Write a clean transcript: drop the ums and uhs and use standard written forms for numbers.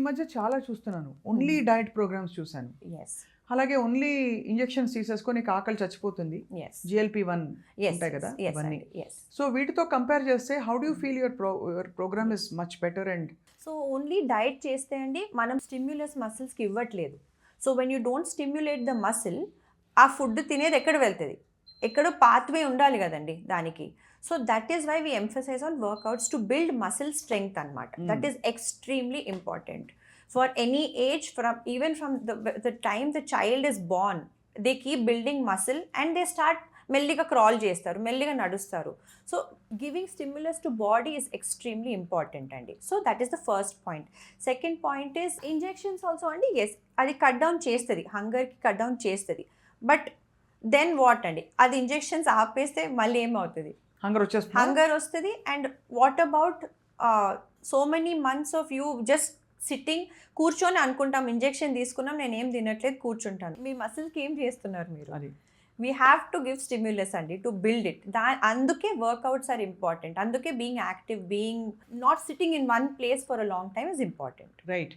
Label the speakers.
Speaker 1: మధ్య చాలా చూస్తున్నాను. ఓన్లీ డైట్ ప్రోగ్రామ్స్ చూశాను.
Speaker 2: ఎస్
Speaker 1: అలాగే ఓన్లీ ఇంజెక్షన్స్ తీసేసుకొని నీకు ఆకలి చచ్చిపోతుంది.
Speaker 2: ఎస్
Speaker 1: GLP-1
Speaker 2: ఎస్
Speaker 1: ఉంటాయి కదా
Speaker 2: ఎస్
Speaker 1: ఇవన్నీ.
Speaker 2: అండి ఎస్.
Speaker 1: సో వీటితో కంపేర్ చేస్తే how do feel your program is much better and
Speaker 2: so only diet చేస్తే అండి మనం స్టిమ్యులస్ మసిల్స్కి ఇవ్వట్లేదు. So when you don't stimulate the muscle, ఆ ఫుడ్ తినేది ఎక్కడ వెళ్తుంది, ఎక్కడో పాత్వే ఉండాలి కదండి దానికి. So that is why we emphasise on workouts to build muscle strength అనమాట. That is extremely important for any age, from even from the time the child is born they keep building muscle and they start మెల్లిగా crawl చేస్తారు, మెల్లిగా నడుస్తారు. So giving stimulus to body is extremely important అండి. So that is the first point. Second point is injections also అండి. Yes, అది cut down చేస్తుంది, హంగర్కి cut down చేస్తుంది. బట్ దెన్ వాట్ అండి, అది ఇంజెక్షన్స్ ఆపేస్తే మళ్ళీ ఏమవుతుంది, హంగర్ వస్తుంది. And what about so many months of you just sitting, కూర్చొని అనుకుంటాం ఇంజెక్షన్ తీసుకున్నాం, నేను ఏం తినట్లేదు కూర్చుంటాను. మీ మసిల్కి ఏం చేస్తున్నారు మీరు?
Speaker 1: అది
Speaker 2: we have to give stimulus అండి టు బిల్డ్ ఇట్. అందుకే వర్కౌట్స్ ఆర్ ఇంపార్టెంట్. అందుకే being active, being not sitting in one place for a long time is important.
Speaker 1: Right.